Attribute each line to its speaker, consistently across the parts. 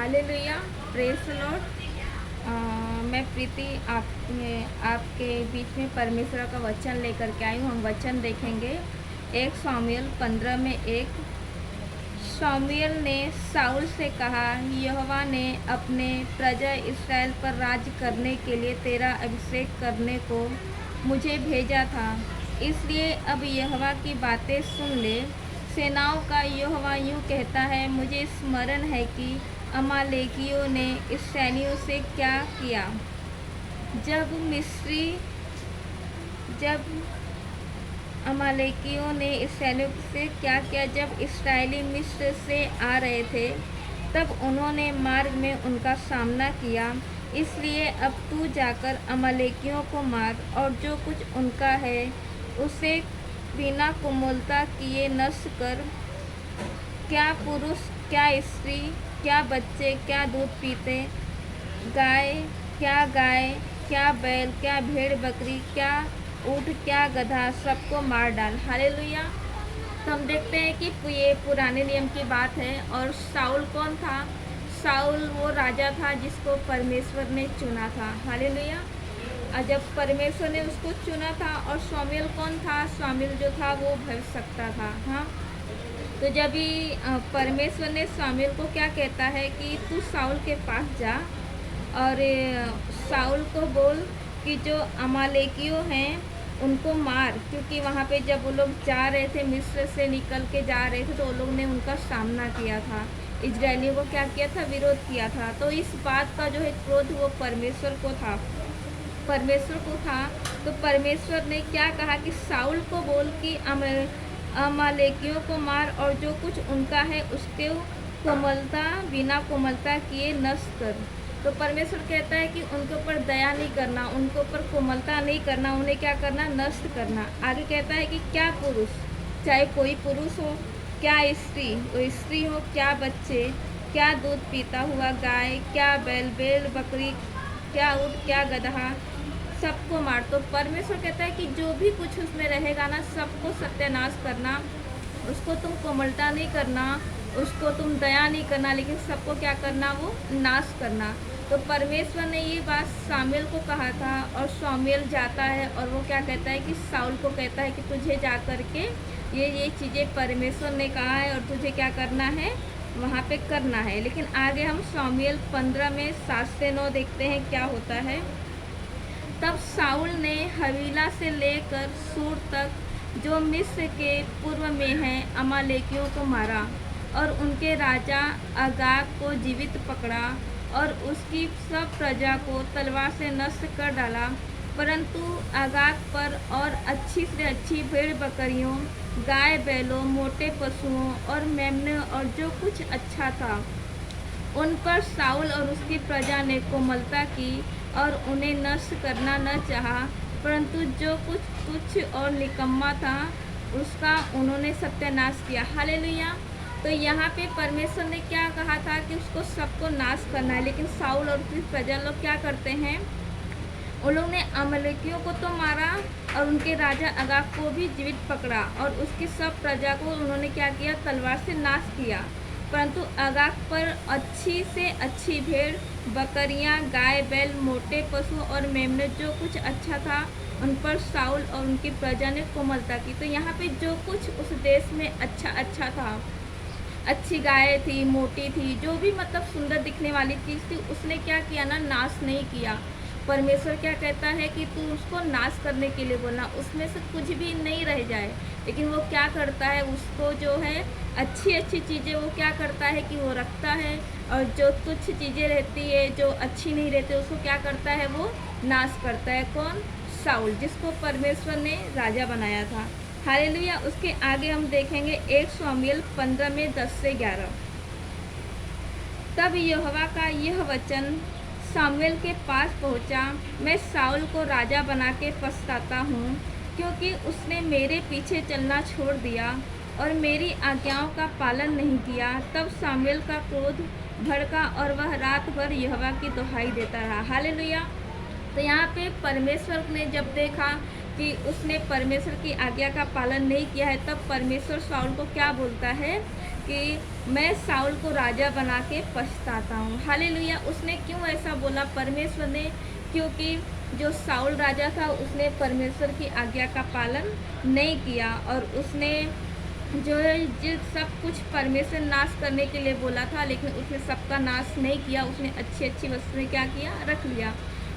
Speaker 1: Hallelujah, praise the Lord. मैं प्रीति आपके बीच में परमेश्वर का वचन लेकर के आई हूँ। हम वचन देखेंगे 1 शामुएल 15 में 1। शामुएल ने शाऊल से कहा, यहोवा ने अपने प्रजा इसराइल पर राज करने के लिए तेरा अभिषेक करने को मुझे भेजा था, इसलिए अब यहोवा की बातें सुन ले। सेनाओं का यहोवा यूँ कहता है, मुझे स्मरण है कि अमालेकियों ने इस्राएलियों से क्या किया। जब अमालेकियों ने इस्राएलियों से क्या किया, जब इस्राएली मिस्र से आ रहे थे, तब उन्होंने मार्ग में उनका सामना किया। इसलिए अब तू जाकर अमालेकियों को मार और जो कुछ उनका है उसे बिना कोमलता किए नष्ट कर। क्या पुरुष, क्या स्त्री, क्या बच्चे, क्या दूध पीते, गाय, क्या बैल, क्या भेड़ बकरी, क्या ऊँट, क्या गधा, सबको मार डाल। हालेलुया। तो हम देखते हैं कि ये पुराने नियम की बात है। और शाऊल कौन था? शाऊल वो राजा था जिसको परमेश्वर ने चुना था। हालेलुया। और जब परमेश्वर ने उसको चुना था, और शामुएल कौन था? शामुएल जो था वो भविष्यवक्ता था। हाँ, तो जब भी परमेश्वर ने शामुएल को क्या कहता है कि तू शाऊल के पास जा और शाऊल को बोल कि जो अमालेकियों हैं उनको मार, क्योंकि वहाँ पे जब वो लोग जा रहे थे, मिस्र से निकल के जा रहे थे, तो वो लोग ने उनका सामना किया था, इजरायलियों को क्या किया था? विरोध किया था। तो इस बात का जो है क्रोध वो परमेश्वर को था। तो परमेश्वर ने क्या कहा कि शाऊल को बोल कि अमालेकियों को मार और जो कुछ उनका है उसके बिना कोमलता किए नष्ट कर। तो परमेश्वर कहता है कि उनके ऊपर दया नहीं करना, उनके ऊपर कोमलता नहीं करना, उन्हें क्या करना? नष्ट करना। आगे कहता है कि क्या पुरुष, चाहे कोई पुरुष हो, क्या स्त्री हो, क्या बच्चे, क्या दूध पीता हुआ गाय, क्या बैल बकरी, क्या ऊँट, क्या गदहा, सबको मार। तो परमेश्वर कहता है कि जो भी कुछ उसमें रहेगा ना, सबको सत्यानाश करना, उसको तुम कोमलता नहीं करना, उसको तुम दया नहीं करना, लेकिन सबको क्या करना? वो नाश करना। तो परमेश्वर ने ये बात शामुएल को कहा था, और शामुएल जाता है और वो क्या कहता है कि शाऊल को कहता है कि तुझे जा कर के ये चीज़ें परमेश्वर ने कहा है और तुझे क्या करना है? वहाँ पे करना है। लेकिन आगे हम शामुएल 15 में 7 से 9 देखते हैं क्या होता है। तब शाऊल ने हवीला से लेकर सूर तक, जो मिस्र के पूर्व में है, अमालेकियों को मारा और उनके राजा अगाग को जीवित पकड़ा और उसकी सब प्रजा को तलवार से नष्ट कर डाला। परंतु अगाग पर और अच्छी से अच्छी भेड़ बकरियों, गाय बैलों, मोटे पशुओं और मेमनों और जो कुछ अच्छा था, उन पर शाऊल और उसकी प्रजा ने कोमलता की और उन्हें नष्ट करना न चाहा, परंतु जो कुछ तुच्छ और निकम्मा था उसका उन्होंने सत्यानाश किया। हालेलुया। तो यहाँ पे परमेश्वर ने क्या कहा था कि उसको सबको नाश करना है, लेकिन शाऊल और उसकी प्रजा लोग क्या करते हैं? उन लोग ने अमालेकियों को तो मारा और उनके राजा अगाग को भी जीवित पकड़ा और उसकी सब प्रजा को उन्होंने क्या किया? तलवार से नाश किया। परंतु अगाग पर अच्छी से अच्छी भेड़ बकरियां, गाय बैल, मोटे पशु और मेमने, जो कुछ अच्छा था, उन पर शाऊल और उनकी प्रजा ने कोमलता की। तो यहाँ पे जो कुछ उस देश में अच्छा था, अच्छी गाय थी, मोटी थी, जो भी मतलब सुंदर दिखने वाली चीज़ थी, उसने क्या किया ना? नाश नहीं किया। परमेश्वर क्या कहता है कि तू उसको नाश करने के लिए बोलना, उसमें से कुछ भी नहीं रह जाए। लेकिन वो क्या करता है? उसको जो है अच्छी चीज़ें वो क्या करता है कि वो रखता है, और जो तुच्छ चीज़ें रहती है, जो अच्छी नहीं रहती, उसको क्या करता है? वो नाश करता है। कौन? शाऊल, जिसको परमेश्वर ने राजा बनाया था। हालेलुया। उसके आगे हम देखेंगे 1 शामुएल 15 में 10 से 11। तब यहोवा का यह वचन शामुएल के पास पहुंचा, मैं शाऊल को राजा बना के पछताता हूँ, क्योंकि उसने मेरे पीछे चलना छोड़ दिया और मेरी आज्ञाओं का पालन नहीं किया। तब शामुएल का क्रोध भड़का और वह रात भर यहोवा की दुहाई देता रहा। हालेलुया। तो यहाँ पे परमेश्वर ने जब देखा कि उसने परमेश्वर की आज्ञा का पालन नहीं किया है, तब परमेश्वर शाऊल को क्या बोलता है कि मैं साउल को राजा बना के पछताता हूँ। हालेलुया। उसने क्यों ऐसा बोला परमेश्वर ने? क्योंकि जो साउल राजा था उसने परमेश्वर की आज्ञा का पालन नहीं किया, और उसने जो है जो सब कुछ परमेश्वर नाश करने के लिए बोला था, लेकिन उसने सबका नाश नहीं किया। उसने अच्छी अच्छी वस्तुएं क्या किया, रख लिया।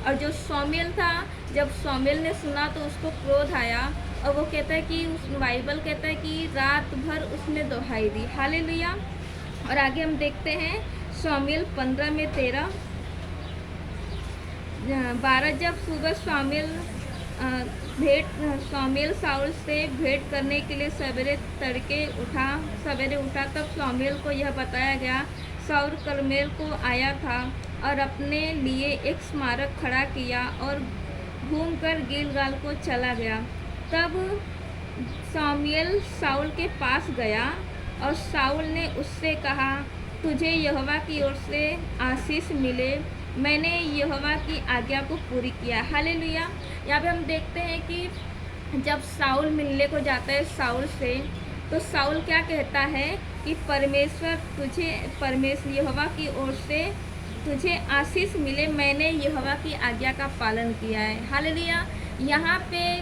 Speaker 1: और जो शमूएल था, जब शमूएल ने सुना तो उसको क्रोध आया, और वो कहता है कि उस बाइबल कहता है कि रात भर उसने दोहाई दी। हालेलुया। और आगे हम देखते हैं शमूएल 15 में 13-12। जब सुबह शमूएल साउल से भेंट करने के लिए सवेरे उठा, तब शमूएल को यह बताया गया, साउल कर्मेल को आया था और अपने लिए एक स्मारक खड़ा किया और घूमकर गिलगाल को चला गया। तब शमूएल साउल के पास गया और साउल ने उससे कहा, तुझे यहोवा की ओर से आशीष मिले, मैंने यहोवा की आज्ञा को पूरी किया। हालेलुया। यहाँ पे हम देखते हैं कि जब साउल मिलने को जाता है साउल से, तो साउल क्या कहता है कि परमेश्वर यहोवा की ओर से तुझे आशीष मिले, मैंने यहोवा की आज्ञा का पालन किया है। हालेलुया। यहाँ पे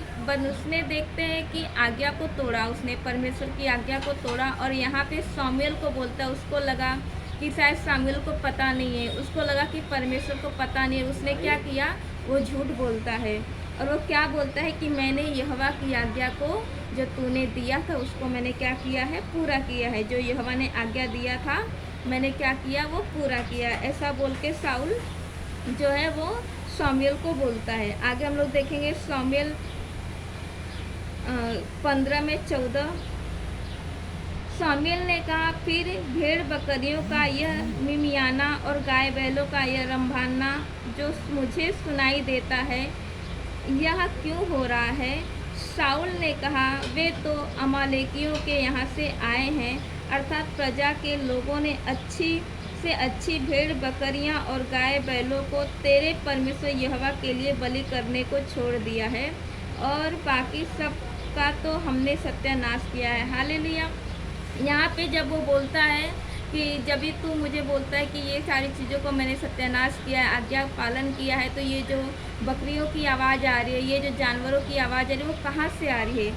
Speaker 1: उसने देखते हैं कि आज्ञा को तोड़ा, उसने परमेश्वर की आज्ञा को तोड़ा, और यहाँ पे शमूएल को बोलता है। उसको लगा कि शायद शमूएल को पता नहीं है, उसको लगा कि परमेश्वर को पता नहीं है। उसने क्या किया, वो झूठ बोलता है, और वो क्या बोलता है कि मैंने यहोवा की आज्ञा को जो तूने दिया था उसको मैंने क्या किया है, पूरा किया है। जो यहोवा ने आज्ञा दिया था मैंने क्या किया, वो पूरा किया। ऐसा बोल के साउल जो है वो शमूएल को बोलता है। आगे हम लोग देखेंगे शमूएल 15-14। शमूएल ने कहा, फिर भेड़ बकरियों का यह मिमियाना और गाय बैलों का यह रंभाना जो मुझे सुनाई देता है, यह क्यों हो रहा है? साउल ने कहा, वे तो अमालेकियों के यहाँ से आए हैं, अर्थात प्रजा के लोगों ने अच्छी से अच्छी भेड़ बकरियां और गाय बैलों को तेरे परमेश्वर यहोवा के लिए बलि करने को छोड़ दिया है, और बाकी सब का तो हमने सत्यानाश किया है। हालेलुया। यहाँ पे जब वो बोलता है कि जब भी तू मुझे बोलता है कि ये सारी चीज़ों को मैंने सत्यानाश किया है, आज्ञा पालन किया है, तो ये जो बकरियों की आवाज़ आ रही है, ये जो जानवरों की आवाज़ आ रही है, वो कहाँ से आ रही है?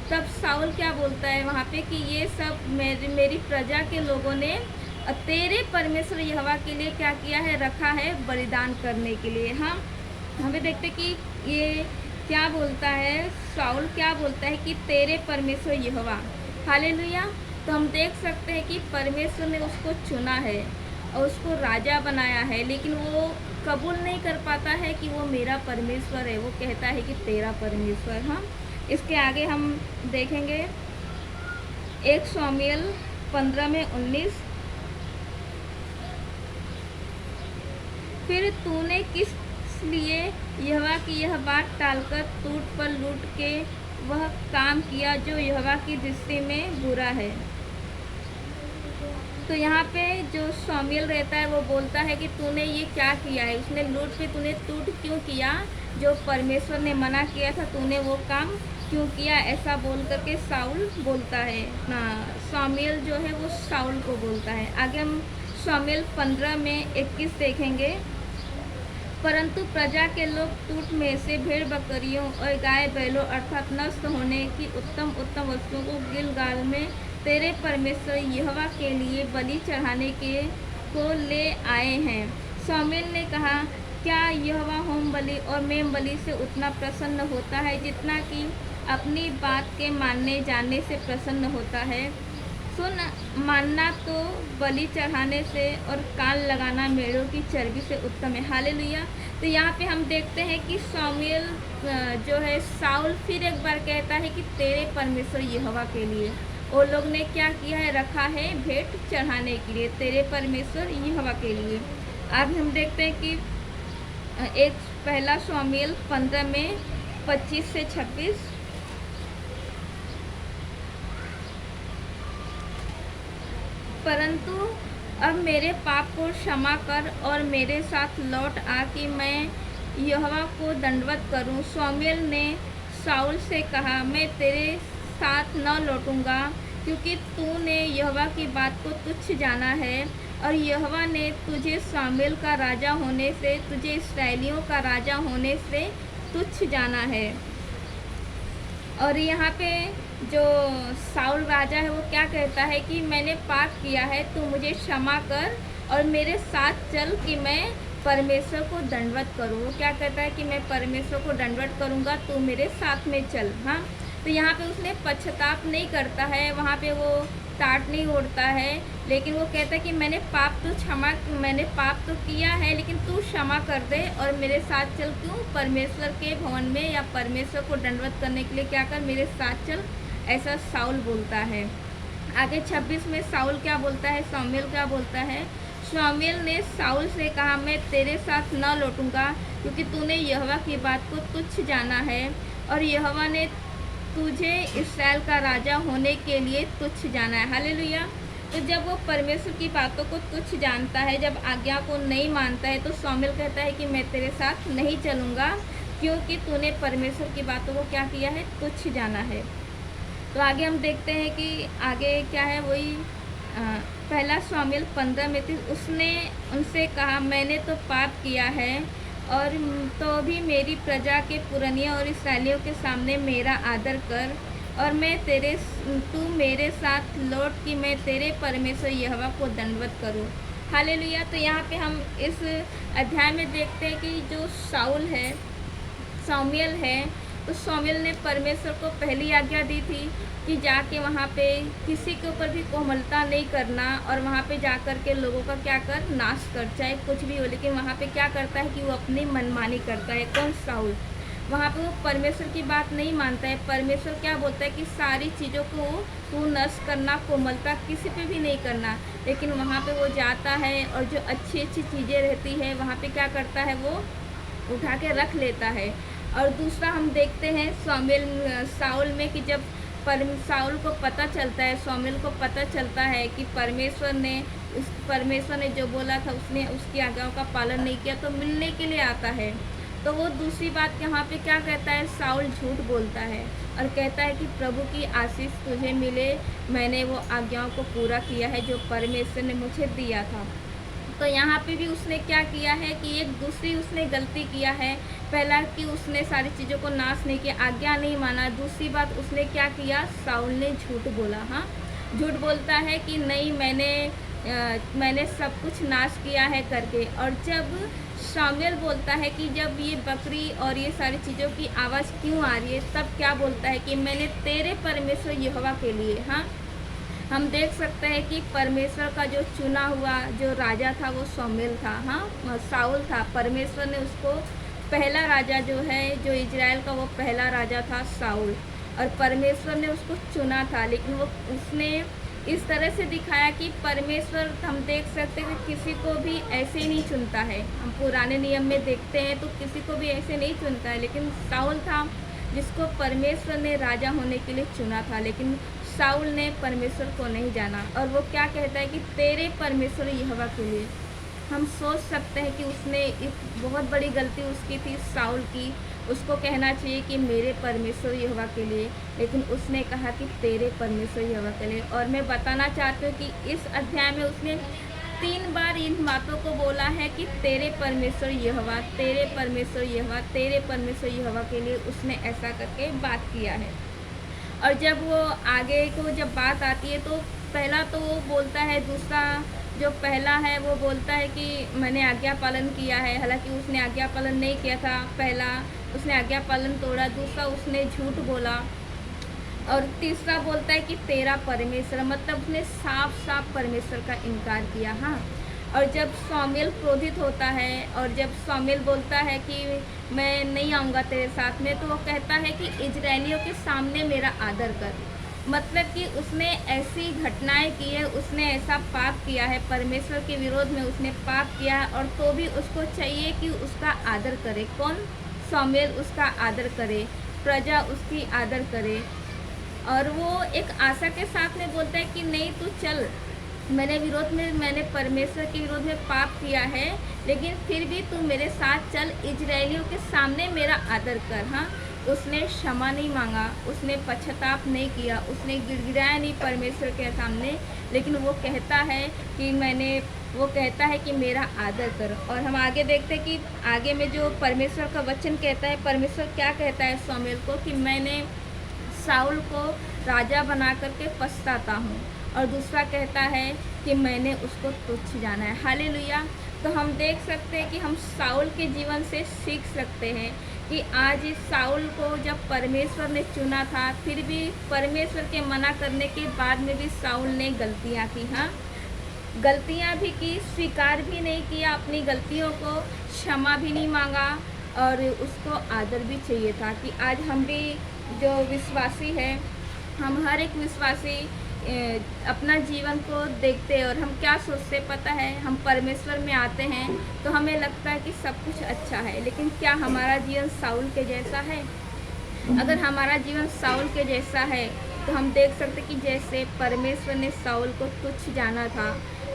Speaker 1: तब साउल क्या बोलता है वहाँ पे कि ये सब मेरी प्रजा के लोगों ने तेरे परमेश्वर यहोवा के लिए क्या किया है, रखा है बलिदान करने के लिए। हमें देखते कि ये क्या बोलता है, साउल क्या बोलता है कि तेरे परमेश्वर यहोवा। हालेलुया। तो हम देख सकते हैं कि परमेश्वर ने उसको चुना है और उसको राजा बनाया है, लेकिन वो कबूल नहीं कर पाता है कि वो मेरा परमेश्वर है। वो कहता है कि तेरा परमेश्वर। हाँ, इसके आगे हम देखेंगे 1 शमूएल 15-19। फिर तूने किस लिए यहोवा की यह बात टालकर टूट पर लूट के वह काम किया जो यहोवा की दृष्टि में बुरा है? तो यहाँ पे जो शमूएल रहता है वो बोलता है कि तूने ये क्या किया है, उसने लूट के तूने टूट क्यों किया, जो परमेश्वर ने मना किया था तूने वो काम क्यों किया, ऐसा बोल करके साउल बोलता है ना। शमूएल जो है वो साउल को बोलता है। आगे हम शमूएल 15-21 देखेंगे। परंतु प्रजा के लोग टूट में से भेड़ बकरियों और गाय बैलों अर्थात नष्ट होने की उत्तम उत्तम वस्तुओं को गिलगाल में तेरे परमेश्वर यहोवा के लिए बलि चढ़ाने को ले आए हैं। शमूएल ने कहा, क्या यहोवा होम बलि और मेम बलि से उतना प्रसन्न होता है जितना कि अपनी बात के मानने जानने से प्रसन्न होता है? सुन, मानना तो बलि चढ़ाने से और कान लगाना मेढ़ों की चर्बी से उत्तम है। हालेलुया। तो यहाँ पे हम देखते हैं कि शमूएल जो है साउल फिर एक बार कहता है कि तेरे परमेश्वर यहोवा के लिए। वो लोग ने क्या किया है, रखा है भेंट चढ़ाने के लिए, तेरे परमेश्वर यहोवा के लिए। अब हम देखते हैं कि 1 शमूएल 15-25-26। परंतु अब मेरे पाप को क्षमा कर और मेरे साथ लौट आ कि मैं यहोवा को दंडवत करूं। शमूएल ने साउल से कहा, मैं तेरे साथ न लौटूंगा, क्योंकि तूने यहोवा की बात को तुच्छ जाना है और यहोवा ने तुझे शामुएल का राजा होने से, तुझे इस्राएलियों का राजा होने से तुच्छ जाना है। और यहाँ पे जो साउल राजा है वो क्या कहता है कि मैंने पाप किया है, तू मुझे क्षमा कर और मेरे साथ चल कि मैं परमेश्वर को दंडवत करूँ। वो क्या कहता है कि मैं परमेश्वर को दंडवत करूँगा, तू मेरे साथ में चल। हाँ, तो यहाँ पे उसने पश्चाताप नहीं करता है, वहाँ पे वो टाट नहीं ओढ़ता है, लेकिन वो कहता है कि मैंने पाप तो किया है, लेकिन तू क्षमा कर दे और मेरे साथ चल। क्यों? परमेश्वर के भवन में या परमेश्वर को दंडवत करने के लिए क्या कर, मेरे साथ चल, ऐसा साउल बोलता है। आगे 26 में साउल क्या बोलता है, शामुएल क्या बोलता है। शामुएल ने साउल से कहा, मैं तेरे साथ न लौटूंगा, क्योंकि तूने यहोवा की बात को तुच्छ जाना है और यहोवा ने तुझे इस्राएल का राजा होने के लिए तुच्छ जाना है। हालेलुया। तो जब वो परमेश्वर की बातों को तुच्छ जानता है, जब आज्ञा को नहीं मानता है, तो शामुएल कहता है कि मैं तेरे साथ नहीं चलूँगा, क्योंकि तूने परमेश्वर की बातों को क्या किया है, तुच्छ जाना है। तो आगे हम देखते हैं कि आगे क्या है, वही पहला शामुएल 15 में थी। उसने उनसे कहा, मैंने तो पाप किया है और तो भी मेरी प्रजा के पुरनिया और इस्राएलियों के सामने मेरा आदर कर और तू मेरे साथ लौट कि मैं तेरे परमेश्वर यहोवा को दंडवत करूं। हालेलुया। तो यहाँ पे हम इस अध्याय में देखते हैं कि जो शामुएल है, तो शामुएल ने परमेश्वर को पहली आज्ञा दी थी कि जाके वहाँ पे किसी के ऊपर भी कोमलता नहीं करना और वहाँ पे जा कर के लोगों का क्या कर, नाश कर, चाहे कुछ भी हो। लेकिन वहाँ पे क्या करता है कि वो अपनी मनमानी करता है। कौन? साउल। वहाँ पे वो परमेश्वर की बात नहीं मानता है। परमेश्वर क्या बोलता है कि सारी चीज़ों को तू नष्ट करना, कोमलता किसी पे भी नहीं करना। लेकिन वहाँ पे वो जाता है और जो अच्छी अच्छी चीज़ें रहती है वहाँ पे क्या करता है, वो उठा के रख लेता है। और दूसरा हम देखते हैं साउल में कि जब शाऊल को पता चलता है, शामुएल को पता चलता है कि परमेश्वर ने जो बोला था उसने उसकी आज्ञाओं का पालन नहीं किया, तो मिलने के लिए आता है। तो वो दूसरी बात यहाँ पे क्या कहता है, साउल झूठ बोलता है और कहता है कि प्रभु की आशीष तुझे मिले, मैंने वो आज्ञाओं को पूरा किया है जो परमेश्वर ने मुझे दिया था। तो यहाँ पे भी उसने क्या किया है कि एक दूसरी उसने गलती किया है। पहला कि उसने सारी चीज़ों को नाश नहीं किया, आज्ञा नहीं माना। दूसरी बात उसने क्या किया, साउल ने झूठ बोला। हाँ, झूठ बोलता है कि नहीं, मैंने सब कुछ नाश किया है करके। और जब शामुएल बोलता है कि जब ये बकरी और ये सारी चीज़ों की आवाज़ क्यों आ रही है, तब क्या बोलता है कि मैंने तेरे परमेश्वर यहोवा के लिए। हाँ, हम देख सकते हैं कि परमेश्वर का जो चुना हुआ जो राजा था वो शामुएल था। हाँ, साउल था। परमेश्वर ने उसको पहला राजा जो है, जो इजराइल का वो पहला राजा था साउल, और परमेश्वर ने उसको चुना था। लेकिन उसने इस तरह से दिखाया कि परमेश्वर, हम देख सकते हैं कि किसी को भी ऐसे ही नहीं चुनता है। हम पुराने नियम में देखते हैं तो किसी को भी ऐसे नहीं चुनता है, लेकिन साउल था जिसको परमेश्वर ने राजा होने के लिए चुना था। लेकिन साउल ने परमेश्वर को नहीं जाना और वो क्या कहता है कि तेरे परमेश्वर यहोवा के लिए। हम सोच सकते हैं कि उसने एक बहुत बड़ी गलती उसकी थी, साउल की। उसको कहना चाहिए कि मेरे परमेश्वर यहोवा के लिए, लेकिन उसने कहा कि तेरे परमेश्वर यहोवा के लिए। और मैं बताना चाहती हूँ कि इस अध्याय में उसने 3 बार इन बातों को बोला है कि तेरे परमेश्वर यहोवा, तेरे परमेश्वर यहोवा, तेरे परमेश्वर यहोवा के लिए उसने ऐसा करके बात किया है। और जब वो आगे को जब बात आती है तो पहला तो वो बोलता है, दूसरा जो पहला है वो बोलता है कि मैंने आज्ञा पालन किया है, हालांकि उसने आज्ञा पालन नहीं किया था। पहला उसने आज्ञा पालन तोड़ा, दूसरा उसने झूठ बोला, और तीसरा बोलता है कि तेरा परमेश्वर, मतलब उसने साफ साफ परमेश्वर का इनकार किया। हाँ, और जब शामुएल क्रोधित होता है और जब शामुएल बोलता है कि मैं नहीं आऊँगा तेरे साथ में, तो वो कहता है कि इजरायलियों के सामने मेरा आदर कर। मतलब कि उसने ऐसी घटनाएं की है, उसने ऐसा पाप किया है, परमेश्वर के विरोध में उसने पाप किया है, और तो भी उसको चाहिए कि उसका आदर करे। कौन? शामुएल उसका आदर करे, प्रजा उसकी आदर करे। और वो एक आशा के साथ में बोलता है कि नहीं, तू चल, मैंने परमेश्वर के विरोध में पाप किया है, लेकिन फिर भी तू मेरे साथ चल, इजरायलियों के सामने मेरा आदर कर। हाँ, उसने क्षमा नहीं मांगा, उसने पश्चाताप नहीं किया, उसने गिड़गिड़ाया नहीं परमेश्वर के सामने, लेकिन वो कहता है कि मेरा आदर कर। और हम आगे देखते हैं कि आगे में जो परमेश्वर का वचन कहता है, परमेश्वर क्या कहता है शमूएल को कि मैंने साउल को राजा बना करके पछताता हूँ। और दूसरा कहता है कि मैंने उसको तुच्छ जाना है। हालेलुया। तो हम देख सकते हैं कि हम साउल के जीवन से सीख सकते हैं कि आज इस साउल को जब परमेश्वर ने चुना था, फिर भी परमेश्वर के मना करने के बाद में भी साउल ने गलतियाँ की। हाँ, गलतियाँ भी की, स्वीकार भी नहीं किया अपनी गलतियों को, क्षमा भी नहीं मांगा, और उसको आदर भी चाहिए था। कि आज हम भी जो विश्वासी है, हम हर एक विश्वासी अपना जीवन को देखते हैं और हम क्या सोचते पता है, हम परमेश्वर में आते हैं तो हमें लगता है कि सब कुछ अच्छा है, लेकिन क्या हमारा जीवन साउल के जैसा है? अगर हमारा जीवन साउल के जैसा है तो हम देख सकते कि जैसे परमेश्वर ने साउल को तुच्छ जाना था,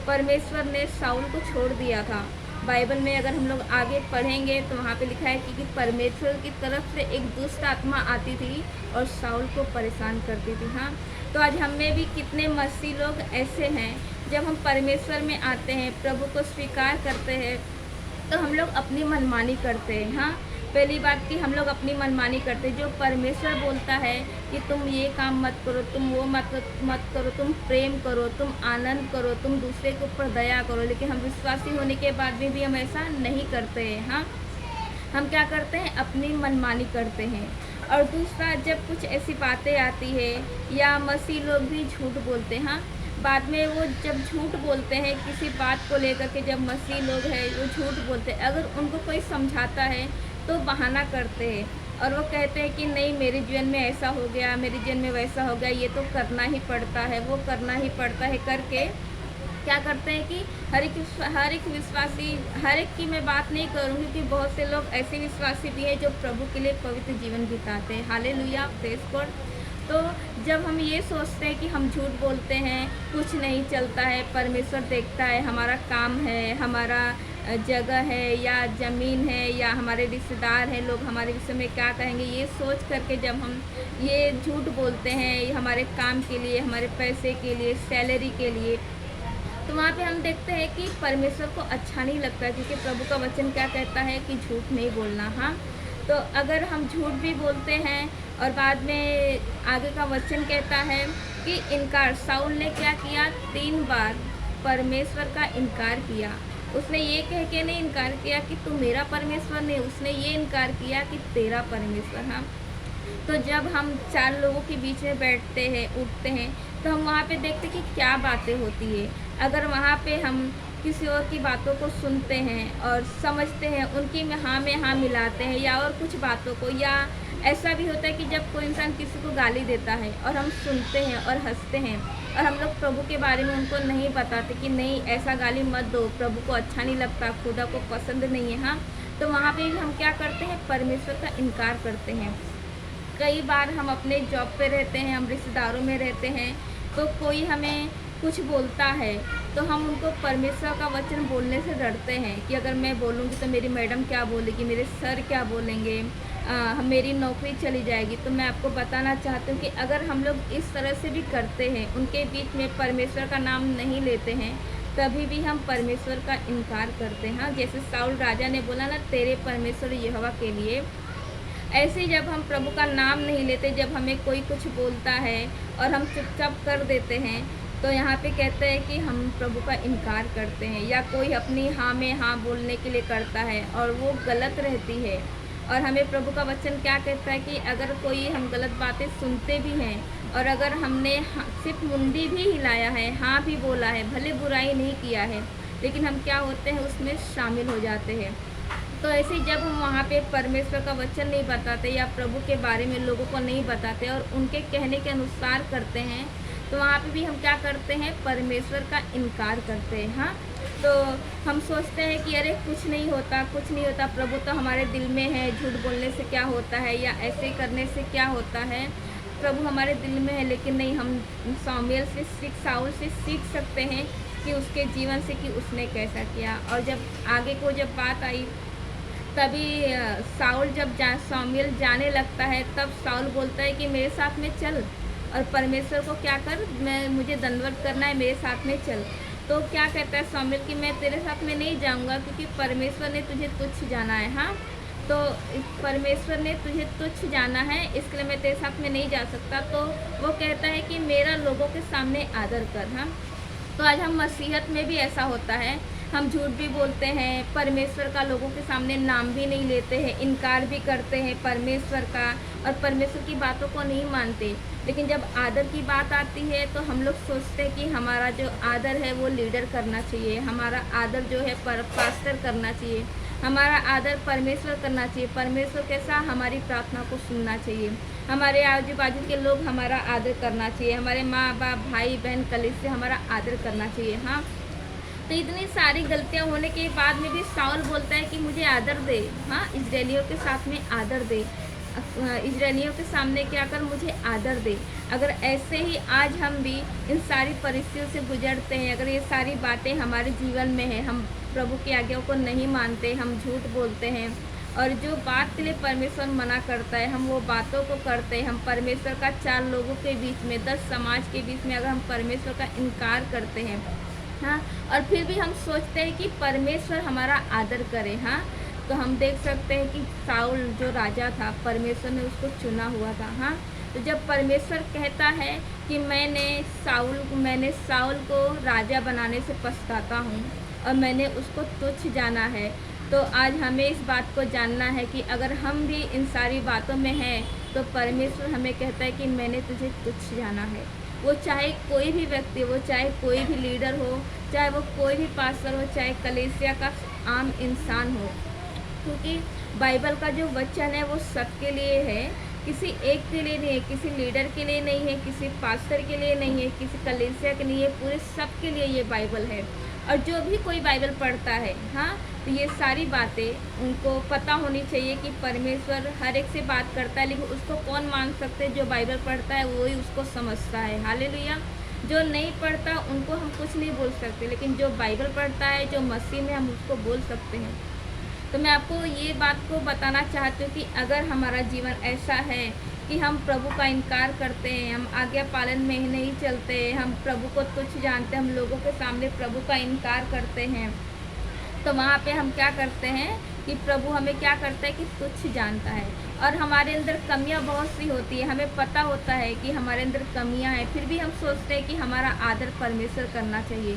Speaker 1: परमेश्वर ने साउल को छोड़ दिया था। बाइबल में अगर हम लोग आगे पढ़ेंगे तो वहाँ पे लिखा है कि परमेश्वर की तरफ से एक दुष्ट आत्मा आती थी और साउल को परेशान करती थी। हाँ, तो आज हम में भी कितने मसीह लोग ऐसे हैं, जब हम परमेश्वर में आते हैं, प्रभु को स्वीकार करते हैं, तो हम लोग अपनी मनमानी करते हैं। हाँ, पहली बात कि हम लोग अपनी मनमानी करते हैं। जो परमेश्वर बोलता है कि तुम ये काम मत करो, तुम वो मत करो, तुम प्रेम करो, तुम आनंद करो, तुम दूसरे के ऊपर दया करो, लेकिन हम विश्वासी होने के बाद भी हम ऐसा नहीं करते हैं। हाँ, हम क्या करते हैं? अपनी मनमानी करते हैं। और दूसरा, जब कुछ ऐसी बातें आती है या मसीह लोग भी झूठ बोलते हैं। हाँ, बाद में वो जब झूठ बोलते हैं किसी बात को लेकर के, जब मसीह लोग हैं वो झूठ बोलते हैं, अगर उनको कोई समझाता है तो बहाना करते हैं और वो कहते हैं कि नहीं, मेरे जीवन में ऐसा हो गया, मेरे जीवन में वैसा हो गया, ये तो करना ही पड़ता है, वो करना ही पड़ता है करके क्या करते हैं कि हर एक विश्वासी, हर एक की मैं बात नहीं करूँगी कि बहुत से लोग ऐसे विश्वासी भी हैं जो प्रभु के लिए पवित्र जीवन बिताते हैं। Hallelujah, praise God. तो जब हम ये सोचते हैं कि हम झूठ बोलते हैं, कुछ नहीं चलता है, परमेश्वर देखता है, हमारा काम है, हमारा जगह है या ज़मीन है या हमारे रिश्तेदार हैं, लोग हमारे विषय में क्या कहेंगे, ये सोच करके जब हम ये झूठ बोलते हैं हमारे काम के लिए, हमारे पैसे के लिए, सैलरी के लिए, तो वहाँ पे हम देखते हैं कि परमेश्वर को अच्छा नहीं लगता, क्योंकि प्रभु का वचन क्या कहता है कि झूठ नहीं बोलना। हाँ, तो अगर हम झूठ भी बोलते हैं और बाद में आगे का वचन कहता है कि इनकार, साउल ने क्या किया? 3 बार परमेश्वर का इनकार किया। उसने ये कह के नहीं इनकार किया कि तू मेरा परमेश्वर नहीं, उसने ये इनकार किया कि तेरा परमेश्वर। हाँ, तो जब हम 4 लोगों के बीच में बैठते हैं, उठते हैं, तो हम वहाँ पे देखते हैं कि क्या बातें होती है। अगर वहाँ पे हम किसी और की बातों को सुनते हैं और समझते हैं, उनकी में हाँ मिलाते हैं या और कुछ बातों को, या ऐसा भी होता है कि जब कोई इंसान किसी को गाली देता है और हम सुनते हैं और हंसते हैं और हम लोग प्रभु के बारे में उनको नहीं बताते कि नहीं, ऐसा गाली मत दो, प्रभु को अच्छा नहीं लगता, खुदा को पसंद नहीं है। हाँ, तो वहाँ पे हम क्या करते हैं? परमेश्वर का इनकार करते हैं। कई बार हम अपने जॉब पे रहते हैं, हम रिश्तेदारों में रहते हैं, तो कोई हमें कुछ बोलता है तो हम उनको परमेश्वर का वचन बोलने से डरते हैं कि अगर मैं बोलूँगी तो मेरी मैडम क्या बोलेगी, मेरे सर क्या बोलेंगे, मेरी नौकरी चली जाएगी। तो मैं आपको बताना चाहती हूँ कि अगर हम लोग इस तरह से भी करते हैं, उनके बीच में परमेश्वर का नाम नहीं लेते हैं, तभी भी हम परमेश्वर का इनकार करते हैं। हाँ, जैसे साउल राजा ने बोला ना, तेरे परमेश्वर यहोवा के लिए, ऐसे ही जब हम प्रभु का नाम नहीं लेते, जब हमें कोई कुछ बोलता है और हम चुपचाप कर देते हैं, तो यहाँ पे कहते हैं कि हम प्रभु का इनकार करते हैं। या कोई अपनी हाँ में हाँ बोलने के लिए करता है और वो गलत रहती है। और हमें प्रभु का वचन क्या कहता है कि अगर कोई हम गलत बातें सुनते भी हैं और अगर हमने सिर्फ मुंडी भी हिलाया है, हाँ भी बोला है, भले बुराई नहीं किया है, लेकिन हम क्या होते हैं? उसमें शामिल हो जाते हैं। तो ऐसे जब हम वहाँ पे परमेश्वर का वचन नहीं बताते या प्रभु के बारे में लोगों को नहीं बताते और उनके कहने के अनुसार करते हैं, तो वहाँ पे भी हम क्या करते हैं? परमेश्वर का इनकार करते हैं। हाँ, तो हम सोचते हैं कि अरे कुछ नहीं होता, कुछ नहीं होता, प्रभु तो हमारे दिल में है, झूठ बोलने से क्या होता है या ऐसे करने से क्या होता है, प्रभु हमारे दिल में है। लेकिन नहीं, हम साउल से सीख सकते हैं कि उसके जीवन से कि उसने कैसा किया। और जब आगे को जब बात आई तभी साउल जब शामूएल जाने लगता है, तब साउल बोलता है कि मेरे साथ में चल और परमेश्वर को क्या कर, मैं मुझे दंडवत करना है, मेरे साथ में चल। तो क्या कहता है शामूएल कि मैं तेरे साथ में नहीं जाऊंगा, क्योंकि परमेश्वर ने तुझे तुच्छ जाना है। हाँ, तो परमेश्वर ने तुझे तुच्छ जाना है, इसके लिए मैं तेरे साथ में नहीं जा सकता। तो वो कहता है कि मेरा लोगों के सामने आदर कर। हाँ, तो आज हम मसीहत में भी ऐसा होता है, हम झूठ भी बोलते हैं, परमेश्वर का लोगों के सामने नाम भी नहीं लेते हैं, इनकार भी करते हैं परमेश्वर का, और परमेश्वर की बातों को नहीं मानते। लेकिन जब आदर की बात आती है तो हम लोग सोचते हैं कि हमारा जो आदर है वो लीडर करना चाहिए, हमारा आदर जो है पास्टर करना चाहिए, हमारा आदर परमेश्वर करना चाहिए। परमेश्वर कैसा, हमारी प्रार्थना को सुनना चाहिए, हमारे आजू बाजू के लोग हमारा आदर करना चाहिए, हमारे माँ बाप भाई बहन कलीसिया हमारा आदर करना चाहिए। हाँ, तो इतनी सारी गलतियां होने के बाद में भी साउल बोलता है कि मुझे आदर दे। हाँ, इजरायलियों के साथ में आदर दे, इजरायलियों के सामने क्या कर, मुझे आदर दे। अगर ऐसे ही आज हम भी इन सारी परिस्थितियों से गुजरते हैं, अगर ये सारी बातें हमारे जीवन में है, हम प्रभु की आज्ञाओं को नहीं मानते, हम झूठ बोलते हैं, और जो बात के लिए परमेश्वर मना करता है हम वो बातों को करते हैं, हम परमेश्वर का 4 लोगों के बीच में, 10 समाज के बीच में अगर हम परमेश्वर का इनकार करते हैं, हाँ, और फिर भी हम सोचते हैं कि परमेश्वर हमारा आदर करे। हाँ, तो हम देख सकते हैं कि साउल जो राजा था, परमेश्वर ने उसको चुना हुआ था। हाँ, तो जब परमेश्वर कहता है कि मैंने साउल को राजा बनाने से पछताता हूँ और मैंने उसको तुच्छ जाना है, तो आज हमें इस बात को जानना है कि अगर हम भी इन सारी बातों में हैं तो परमेश्वर हमें कहता है कि मैंने तुझे तुच्छ जाना है। वो चाहे कोई भी व्यक्ति हो, चाहे कोई भी लीडर हो, चाहे वो कोई भी पास्टर हो, चाहे कलीसिया का आम इंसान हो, क्योंकि बाइबल का जो वचन है वो सबके लिए है, किसी एक के लिए नहीं है, किसी लीडर के लिए नहीं है, किसी पास्टर के लिए नहीं है, किसी कलीसिया के लिए, पूरे सब के लिए ये बाइबल है। और जो भी कोई बाइबल पढ़ता है, हाँ, तो ये सारी बातें उनको पता होनी चाहिए कि परमेश्वर हर एक से बात करता है, लेकिन उसको कौन मान सकते हैं, जो बाइबल पढ़ता है वही उसको समझता है। हालेलुया। जो नहीं पढ़ता उनको हम कुछ नहीं बोल सकते, लेकिन जो बाइबल पढ़ता है, जो मसीह में, हम उसको बोल सकते हैं। तो मैं आपको ये बात को बताना चाहती हूँ कि अगर हमारा जीवन ऐसा है कि हम प्रभु का इनकार करते हैं, हम आज्ञा पालन में ही नहीं चलते, हम प्रभु को तुच्छ जानते हैं, हम लोगों के सामने प्रभु का इनकार करते हैं, तो वहाँ पे हम क्या करते हैं कि प्रभु हमें क्या करता है कि तुच्छ जानता है, और हमारे अंदर कमियां बहुत सी होती है, हमें पता होता है कि हमारे अंदर कमियां हैं, फिर भी हम सोचते हैं कि हमारा आदर परमेश्वर करना चाहिए।